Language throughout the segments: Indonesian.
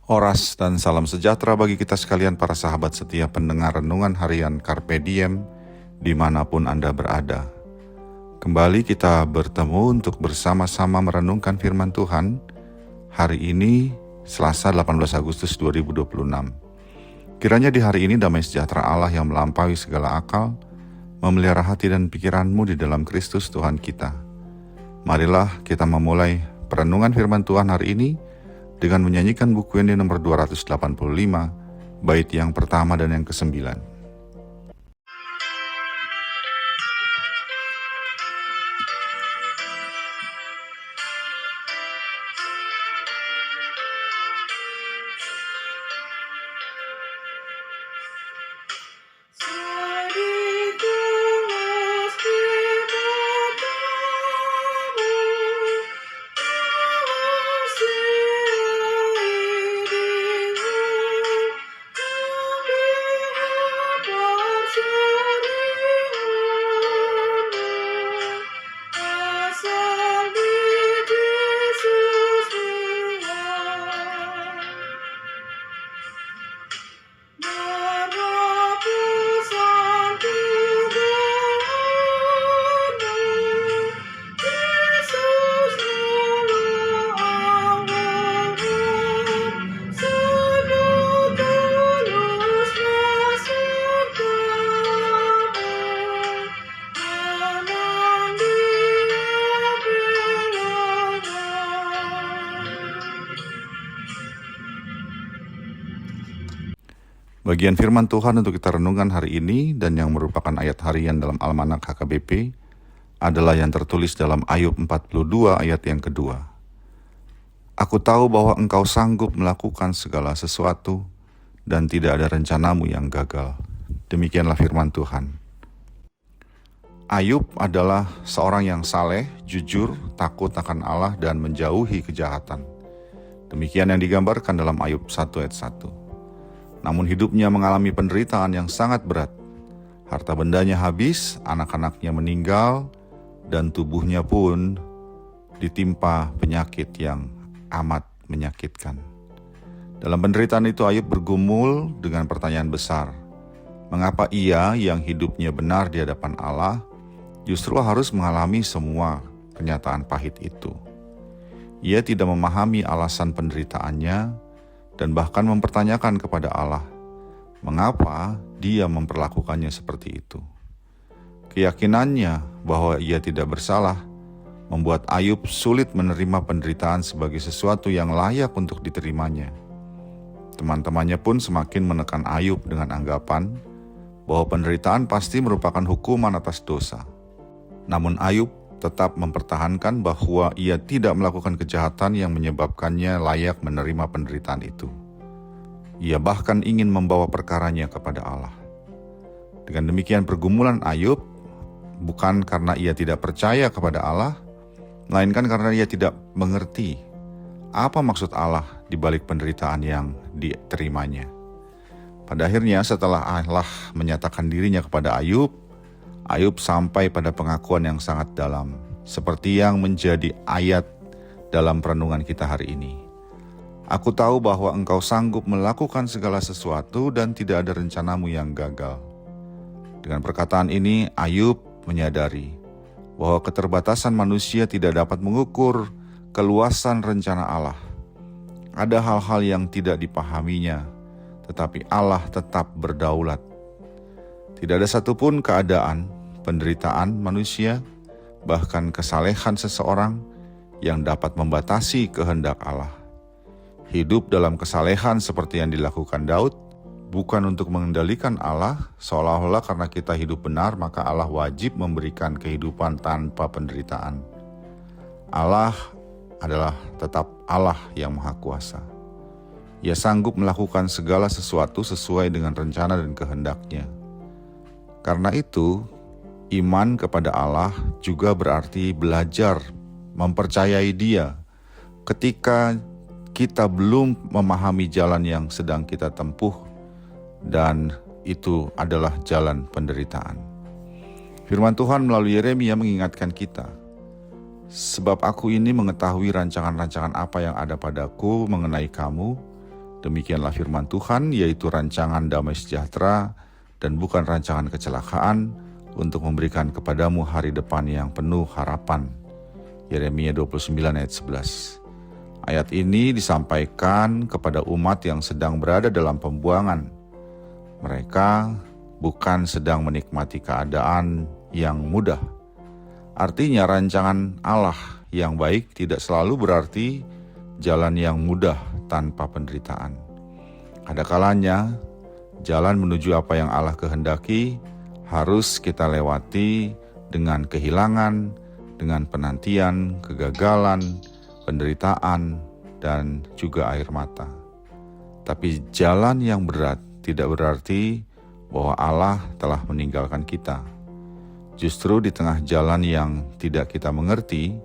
Oras dan salam sejahtera bagi kita sekalian para sahabat setia pendengar renungan harian Carpe Diem dimanapun Anda berada. Kembali kita bertemu untuk bersama-sama merenungkan firman Tuhan hari ini Selasa 18 Agustus 2026. Kiranya di hari ini damai sejahtera Allah yang melampaui segala akal memelihara hati dan pikiranmu di dalam Kristus Tuhan kita. Marilah kita memulai perenungan firman Tuhan hari ini dengan menyanyikan buku ini nomor 285, bait yang pertama dan yang ke-9. Bagian firman Tuhan untuk kita renungkan hari ini dan yang merupakan ayat harian dalam Almanak HKBP adalah yang tertulis dalam Ayub 42 ayat yang kedua. Aku tahu bahwa engkau sanggup melakukan segala sesuatu dan tidak ada rencanamu yang gagal. Demikianlah firman Tuhan. Ayub adalah seorang yang saleh, jujur, takut akan Allah dan menjauhi kejahatan. Demikian yang digambarkan dalam Ayub 1 ayat 1. Namun hidupnya mengalami penderitaan yang sangat berat. Harta bendanya habis, anak-anaknya meninggal, dan tubuhnya pun ditimpa penyakit yang amat menyakitkan. Dalam penderitaan itu Ayub bergumul dengan pertanyaan besar. Mengapa ia yang hidupnya benar di hadapan Allah justru harus mengalami semua kenyataan pahit itu? Ia tidak memahami alasan penderitaannya dan bahkan mempertanyakan kepada Allah, mengapa dia memperlakukannya seperti itu. Keyakinannya bahwa ia tidak bersalah membuat Ayub sulit menerima penderitaan sebagai sesuatu yang layak untuk diterimanya. Teman-temannya pun semakin menekan Ayub dengan anggapan bahwa penderitaan pasti merupakan hukuman atas dosa. Namun Ayub tetap mempertahankan bahwa ia tidak melakukan kejahatan yang menyebabkannya layak menerima penderitaan itu. Ia bahkan ingin membawa perkaranya kepada Allah. Dengan demikian pergumulan Ayub bukan karena ia tidak percaya kepada Allah, melainkan karena ia tidak mengerti apa maksud Allah di balik penderitaan yang diterimanya. Pada akhirnya setelah Allah menyatakan dirinya kepada Ayub, Ayub sampai pada pengakuan yang sangat dalam, seperti yang menjadi ayat dalam perenungan kita hari ini. Aku tahu bahwa engkau sanggup melakukan segala sesuatu dan tidak ada rencanamu yang gagal. Dengan perkataan ini, Ayub menyadari bahwa keterbatasan manusia tidak dapat mengukur keluasan rencana Allah. Ada hal-hal yang tidak dipahaminya, tetapi Allah tetap berdaulat. Tidak ada satupun keadaan, penderitaan manusia, bahkan kesalehan seseorang yang dapat membatasi kehendak Allah. Hidup dalam kesalehan seperti yang dilakukan Daud, bukan untuk mengendalikan Allah, seolah-olah karena kita hidup benar maka Allah wajib memberikan kehidupan tanpa penderitaan. Allah adalah tetap Allah yang Maha Kuasa. Ia sanggup melakukan segala sesuatu sesuai dengan rencana dan kehendaknya. Karena itu, iman kepada Allah juga berarti belajar mempercayai Dia ketika kita belum memahami jalan yang sedang kita tempuh, dan itu adalah jalan penderitaan. Firman Tuhan melalui Yeremia mengingatkan kita, sebab aku ini mengetahui rancangan-rancangan apa yang ada padaku mengenai kamu, Demikianlah firman Tuhan, yaitu rancangan damai sejahtera dan bukan rancangan kecelakaan, untuk memberikan kepadamu hari depan yang penuh harapan. Yeremia 29 ayat 11. Ayat ini disampaikan kepada umat yang sedang berada dalam pembuangan. Mereka bukan sedang menikmati keadaan yang mudah. Artinya rancangan Allah yang baik tidak selalu berarti jalan yang mudah tanpa penderitaan. Ada kalanya jalan menuju apa yang Allah kehendaki harus kita lewati dengan kehilangan, dengan penantian, kegagalan, penderitaan, dan juga air mata. Tapi jalan yang berat tidak berarti bahwa Allah telah meninggalkan kita. Justru di tengah jalan yang tidak kita mengerti,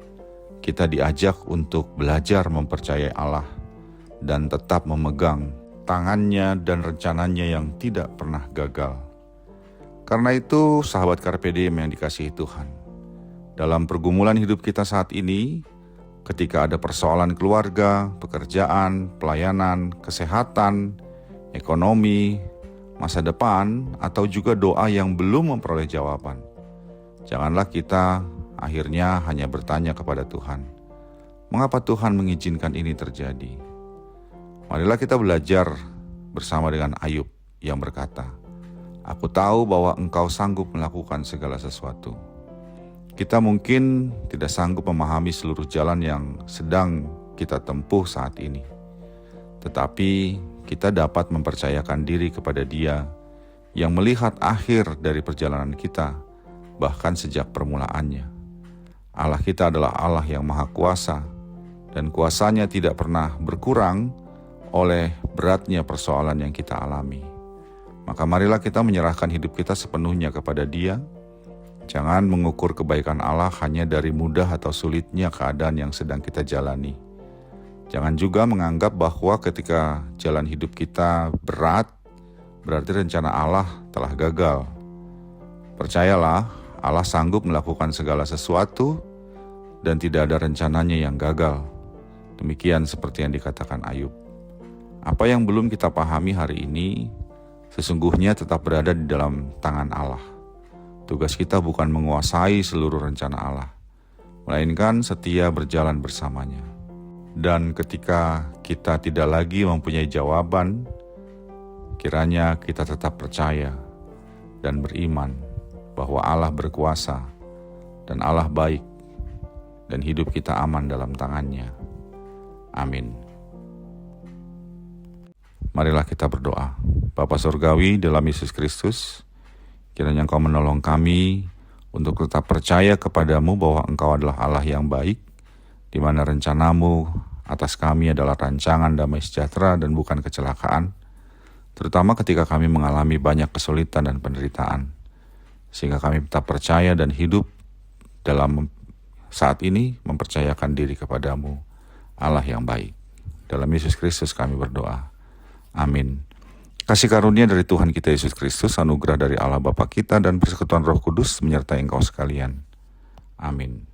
kita diajak untuk belajar mempercayai Allah dan tetap memegang tangannya dan rencananya yang tidak pernah gagal. Karena itu, sahabat Carpe Diem yang dikasihi Tuhan, dalam pergumulan hidup kita saat ini, ketika ada persoalan keluarga, pekerjaan, pelayanan, kesehatan, ekonomi, masa depan, atau juga doa yang belum memperoleh jawaban, janganlah kita akhirnya hanya bertanya kepada Tuhan, mengapa Tuhan mengizinkan ini terjadi? Marilah kita belajar bersama dengan Ayub yang berkata, "Aku tahu bahwa Engkau sanggup melakukan segala sesuatu." Kita mungkin tidak sanggup memahami seluruh jalan yang sedang kita tempuh saat ini. Tetapi kita dapat mempercayakan diri kepada Dia yang melihat akhir dari perjalanan kita, bahkan sejak permulaannya. Allah kita adalah Allah yang Maha Kuasa, dan kuasanya tidak pernah berkurang oleh beratnya persoalan yang kita alami. Maka marilah kita menyerahkan hidup kita sepenuhnya kepada Dia. Jangan mengukur kebaikan Allah hanya dari mudah atau sulitnya keadaan yang sedang kita jalani. Jangan juga menganggap bahwa ketika jalan hidup kita berat, berarti rencana Allah telah gagal. Percayalah, Allah sanggup melakukan segala sesuatu dan tidak ada rencananya yang gagal. Demikian seperti yang dikatakan Ayub. Apa yang belum kita pahami hari ini, sesungguhnya tetap berada di dalam tangan Allah. Tugas kita bukan menguasai seluruh rencana Allah, melainkan setia berjalan bersamanya. Dan ketika kita tidak lagi mempunyai jawaban, kiranya kita tetap percaya dan beriman bahwa Allah berkuasa dan Allah baik, dan hidup kita aman dalam tangannya. Amin. Marilah kita berdoa. Bapa Surgawi dalam Yesus Kristus, kiranya Engkau menolong kami untuk tetap percaya kepadamu bahwa Engkau adalah Allah yang baik, di mana rencanamu atas kami adalah rancangan damai sejahtera dan bukan kecelakaan, terutama ketika kami mengalami banyak kesulitan dan penderitaan, sehingga kami tetap percaya dan hidup dalam saat ini mempercayakan diri kepadamu, Allah yang baik. Dalam Yesus Kristus kami berdoa. Amin. Kasih karunia dari Tuhan kita Yesus Kristus, anugerah dari Allah Bapa kita, dan persekutuan Roh Kudus menyertai engkau sekalian. Amin.